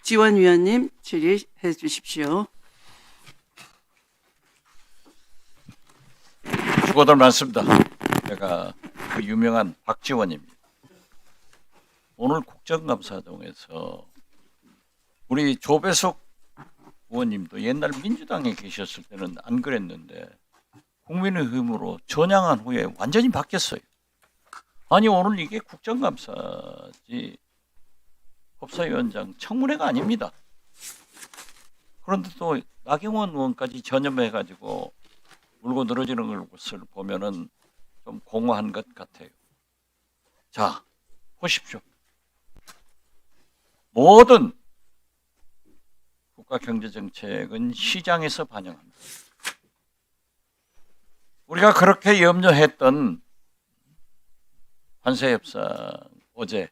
박지원 위원님 질의해 주십시오. 수고들 많습니다. 제가 그 유명한 박지원입니다. 오늘 국정감사동에서 우리 조배석 의원님도 옛날 민주당에 계셨을 때는 안 그랬는데 국민의힘으로 전향한 후에 완전히 바뀌었어요. 아니 오늘 이게 국정감사지 법사위원장 청문회가 아닙니다. 그런데 또 나경원 의원까지 전염해가지고 물고 늘어지는 것을 보면은 좀 공허한 것 같아요. 자, 보십시오. 모든 국가 경제 정책은 시장에서 반영합니다. 우리가 그렇게 염려했던 관세 협상 어제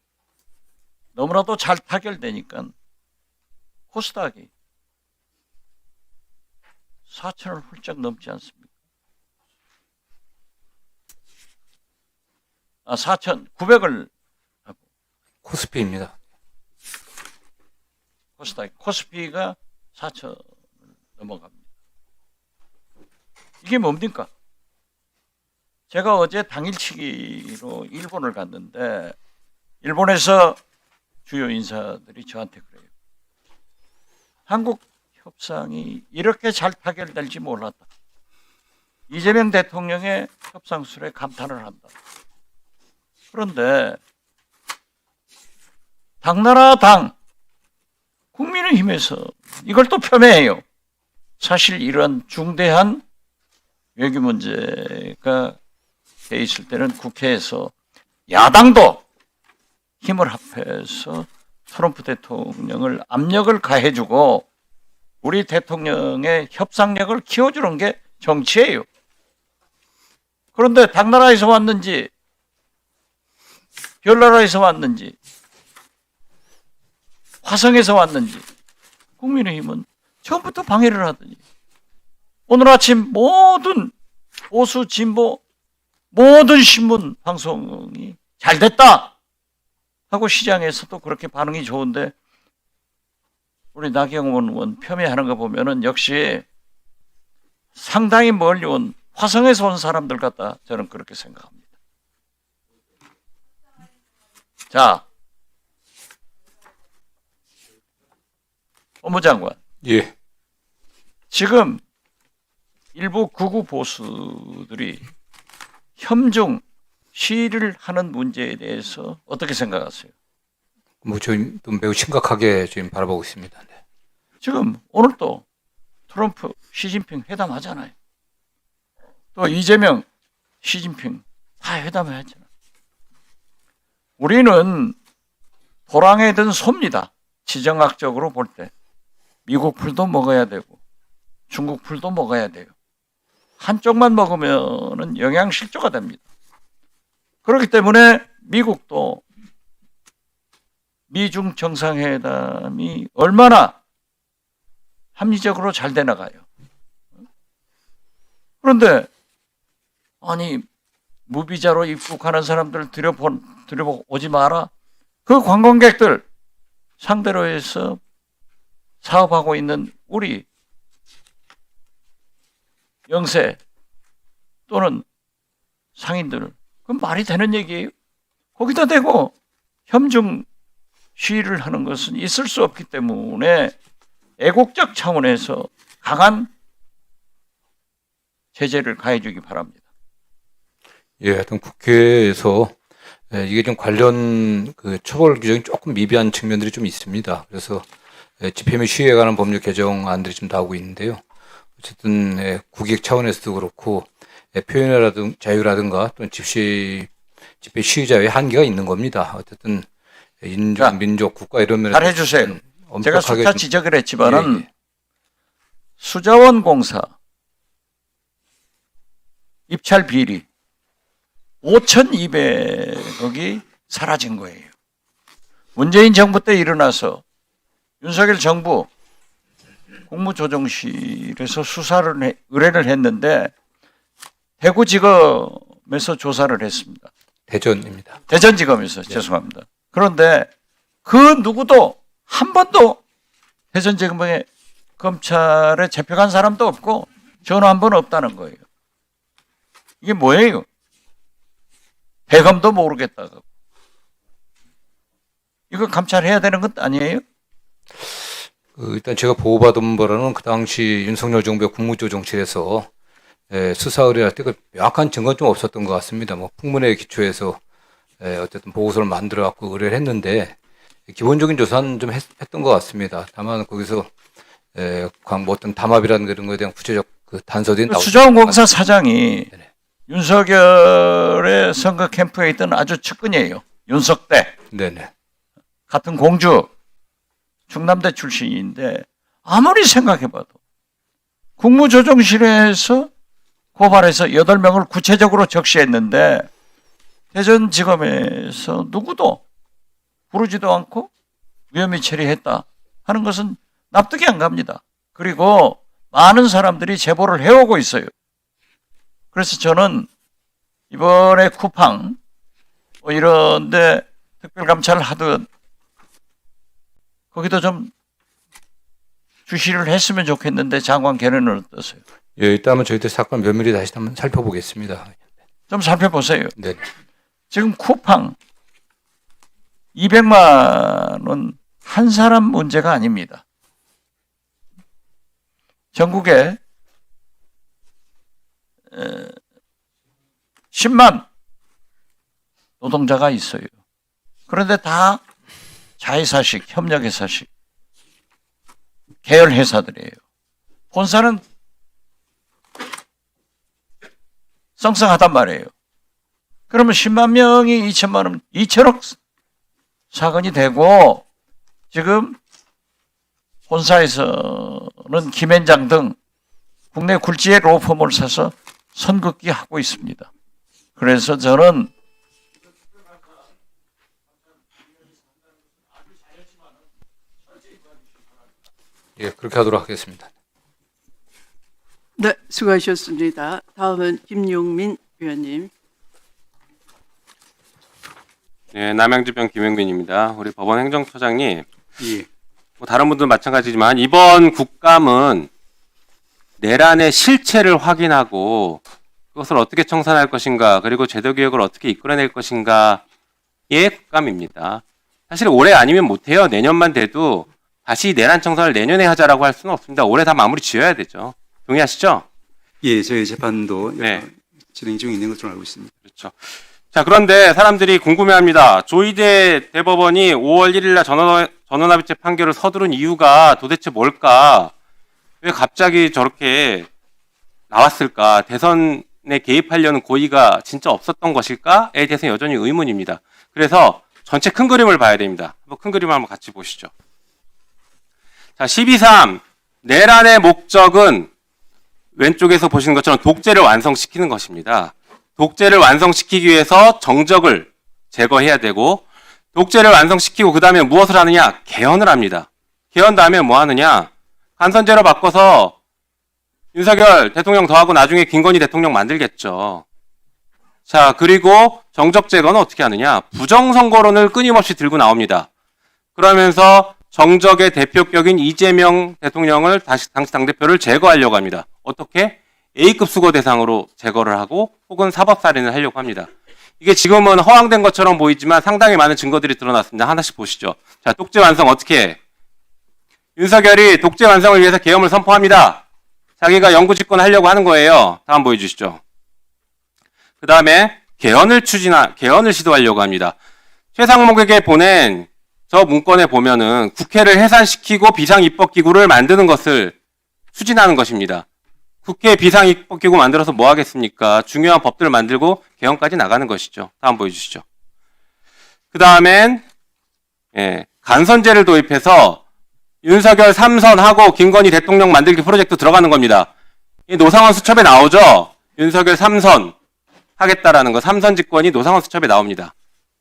너무나도 잘 타결되니까 코스닥이 4천을 훌쩍 넘지 않습니까? 4,900을 하고 코스피입니다. 코스피가 4천을 넘어갑니다. 이게 뭡니까? 제가 어제 당일치기로 일본을 갔는데 일본에서 주요 인사들이 저한테 그래요. 한국 협상이 이렇게 잘 타결될지 몰랐다. 이재명 대통령의 협상술에 감탄을 한다. 그런데 당나라 당 국민의힘에서 이걸 또 폄훼해요. 사실 이런 중대한 외교 문제가 돼 있을 때는 국회에서 야당도 힘을 합해서 트럼프 대통령을 압력을 가해주고 우리 대통령의 협상력을 키워주는 게 정치예요. 그런데 당나라에서 왔는지 별나라에서 왔는지 화성에서 왔는지 국민의힘은 처음부터 방해를 하더니 오늘 아침 모든 보수 진보 모든 신문 방송이 잘 됐다 하고 시장에서도 그렇게 반응이 좋은데 우리 나경원 의원 폄훼하는 거 보면은 역시 상당히 멀리 온 화성에서 온 사람들 같다 저는 그렇게 생각합니다. 자, 법무장관. 예. 지금 일부 극우 보수들이 협중 시위를 하는 문제에 대해서 어떻게 생각하세요? 뭐 저희 또 매우 심각하게 지금 바라보고 있습니다. 네. 지금 오늘 또 트럼프, 시진핑 회담하잖아요. 또 이재명, 시진핑 다 회담하잖아요. 우리는 도랑에 든 소입니다. 지정학적으로 볼 때. 미국 풀도 먹어야 되고 중국 풀도 먹어야 돼요. 한쪽만 먹으면 영양실조가 됩니다. 그렇기 때문에 미국도 미중 정상회담이 얼마나 합리적으로 잘 돼 나가요. 그런데 아니 무비자로 입국하는 사람들 들여오지 마라. 그 관광객들 상대로 해서 사업하고 있는 우리 영세 또는 상인들 그건 말이 되는 얘기예요. 거기다 대고 협중 시위를 하는 것은 있을 수 없기 때문에 애국적 차원에서 강한 제재를 가해주기 바랍니다. 예, 하여튼 국회에서 이게 좀 관련 그 처벌 규정이 조금 미비한 측면들이 좀 있습니다. 그래서 집회 및 시위에 관한 법률 개정안들이 좀 나오고 있는데요. 어쨌든 국익 차원에서도 그렇고 표현의 자유라든가 또는 집회 시위자의 한계가 있는 겁니다. 어쨌든 인종, 민족, 국가 이런 면에서 잘 해주세요. 제가 수차 지적을 했지만은 예. 수자원공사 입찰 비리 5,200억이 사라진 거예요. 문재인 정부 때 일어나서 윤석열 정부 국무조정실에서 수사를 의뢰를 했는데 대구지검에서 조사를 했습니다. 대전입니다. 대전지검에서 죄송합니다. 그런데 그 누구도 한 번도 대전지검에 검찰에 잡혀간 사람도 없고 전화 한 번 없다는 거예요. 이게 뭐예요? 대검도 모르겠다고. 이거 감찰해야 되는 것 아니에요? 일단 제가 보고받은 바로는 그 당시 윤석열 정부의 국무조정실에서 수사 의뢰할 때 그 명확한 증거는 좀 없었던 것 같습니다. 뭐 풍문에 기초해서 어쨌든 보고서를 만들어 갖고 의뢰를 했는데 기본적인 조사는 좀 했던 것 같습니다. 다만 거기서 뭐 어떤 담합이라는 그런 거에 대한 구체적 그 단서들이 나오죠. 수자원공사 사장이 네네. 윤석열의 선거 캠프에 있던 아주 측근이에요. 윤석대. 네네. 같은 공주 충남대 출신인데 아무리 생각해봐도 국무조정실에서 고발해서 8명을 구체적으로 적시했는데 대전지검에서 누구도 부르지도 않고 무혐의 처리했다 하는 것은 납득이 안 갑니다. 그리고 많은 사람들이 제보를 해오고 있어요. 그래서 저는 이번에 쿠팡 뭐 이런데 특별감찰을 하든 거기도 좀 주시를 했으면 좋겠는데 장관 견해는 어떠세요? 예, 일단은 저희들 사건 면밀히 다시 한번 살펴보겠습니다. 좀 살펴보세요. 네. 지금 쿠팡 200만 원 한 사람 문제가 아닙니다. 전국에 10만 노동자가 있어요. 그런데 다 자회사식, 협력회사식, 계열회사들이에요. 본사는 썽썽하단 말이에요. 그러면 10만 명이 2천만 원, 2천억 사건이 되고 지금 본사에서는 김앤장 등 국내 굴지의 로펌을 사서 선긋기 하고 있습니다. 그래서 저는 예, 그렇게 하도록 하겠습니다. 네, 수고하셨습니다. 다음은 김용민 의원님. 네, 남양주병 김영민입니다. 우리 법원 행정처장님, 예. 뭐 다른 분들 마찬가지지만 이번 국감은 내란의 실체를 확인하고 그것을 어떻게 청산할 것인가, 그리고 제도개혁을 어떻게 이끌어낼 것인가의 국감입니다. 사실 올해 아니면 못해요. 내년만 돼도 다시 내란 청산을 내년에 하자라고 할 수는 없습니다. 올해 다 마무리 지어야 되죠. 동의하시죠? 예, 저희 재판도 네. 진행 중에 있는 것으로 알고 있습니다. 그렇죠. 자, 그런데 사람들이 궁금해합니다. 조희대 대법원이 5월 1일 날 전원합의체 판결을 서두른 이유가 도대체 뭘까? 왜 갑자기 저렇게 나왔을까? 대선에 개입하려는 고의가 진짜 없었던 것일까에 대해서 여전히 의문입니다. 그래서 전체 큰 그림을 봐야 됩니다. 큰 그림을 한번 같이 보시죠. 자, 12.3 내란의 목적은 왼쪽에서 보시는 것처럼 독재를 완성시키는 것입니다. 독재를 완성시키기 위해서 정적을 제거해야 되고, 독재를 완성시키고 그 다음에 무엇을 하느냐? 개헌을 합니다. 개헌 다음에 뭐 하느냐? 간선제로 바꿔서 윤석열 대통령 더하고 나중에 김건희 대통령 만들겠죠. 자, 그리고 정적 제거는 어떻게 하느냐? 부정선거론을 끊임없이 들고 나옵니다. 그러면서 정적의 대표격인 이재명 대통령을 당시 당대표를 제거하려고 합니다. 어떻게? A급 수거 대상으로 제거를 하고 혹은 사법살인을 하려고 합니다. 이게 지금은 허황된 것처럼 보이지만 상당히 많은 증거들이 드러났습니다. 하나씩 보시죠. 자, 독재 완성 어떻게 해? 윤석열이 독재 완성을 위해서 계엄을 선포합니다. 자기가 영구 집권하려고 하는 거예요. 다음 보여주시죠. 그 다음에 개헌을 시도하려고 합니다. 최상목에게 보낸 저 문건에 보면은 국회를 해산시키고 비상입법기구를 만드는 것을 추진하는 것입니다. 국회 비상입법기구 만들어서 뭐 하겠습니까? 중요한 법들을 만들고 개헌까지 나가는 것이죠. 다음 보여주시죠. 그 다음엔 간선제를 도입해서 윤석열 3선하고 김건희 대통령 만들기 프로젝트 들어가는 겁니다. 이 노상원 수첩에 나오죠? 윤석열 3선 하겠다라는 거, 3선 집권이 노상원 수첩에 나옵니다.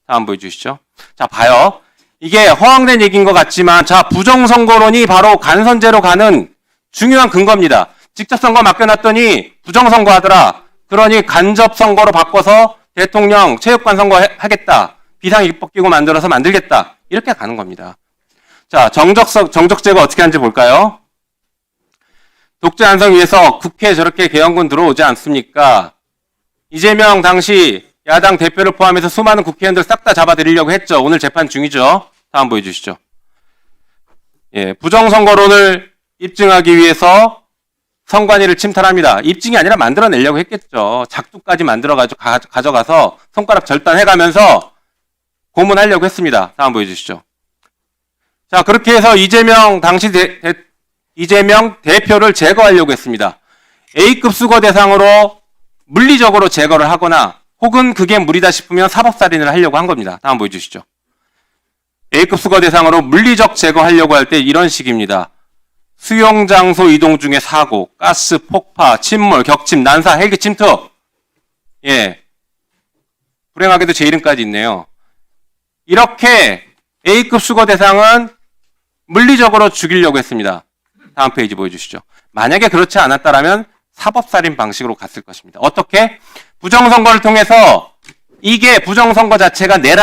다음 보여주시죠. 자, 봐요. 이게 허황된 얘기인 것 같지만, 자, 부정선거론이 바로 간선제로 가는 중요한 근거입니다. 직접 선거 맡겨놨더니 부정선거 하더라. 그러니 간접 선거로 바꿔서 대통령 체육관 선거 하겠다. 비상입법기구 만들어서 만들겠다. 이렇게 가는 겁니다. 자, 정적 제거 어떻게 하는지 볼까요? 독재 완성 위해서 국회에 저렇게 개헌군 들어오지 않습니까? 이재명 당시 야당 대표를 포함해서 수많은 국회의원들 싹 다 잡아들이려고 했죠. 오늘 재판 중이죠. 다음 보여주시죠. 예, 부정선거론을 입증하기 위해서 선관위를 침탈합니다. 입증이 아니라 만들어내려고 했겠죠. 작두까지 만들어가지고 가져가서 손가락 절단해가면서 고문하려고 했습니다. 다음 보여주시죠. 자, 그렇게 해서 이재명 당시 이재명 대표를 제거하려고 했습니다. A급 수거 대상으로 물리적으로 제거를 하거나 혹은 그게 무리다 싶으면 사법살인을 하려고 한 겁니다. 다음 보여주시죠. A급 수거 대상으로 물리적 제거하려고 할 때 이런 식입니다. 수용장소 이동 중에 사고, 가스, 폭파, 침몰, 격침, 난사, 헬기 침투. 예. 불행하게도 제 이름까지 있네요. 이렇게 A급 수거 대상은 물리적으로 죽이려고 했습니다. 다음 페이지 보여주시죠. 만약에 그렇지 않았다면 사법살인 방식으로 갔을 것입니다. 어떻게? 부정선거를 통해서 이게 부정선거 자체가 내란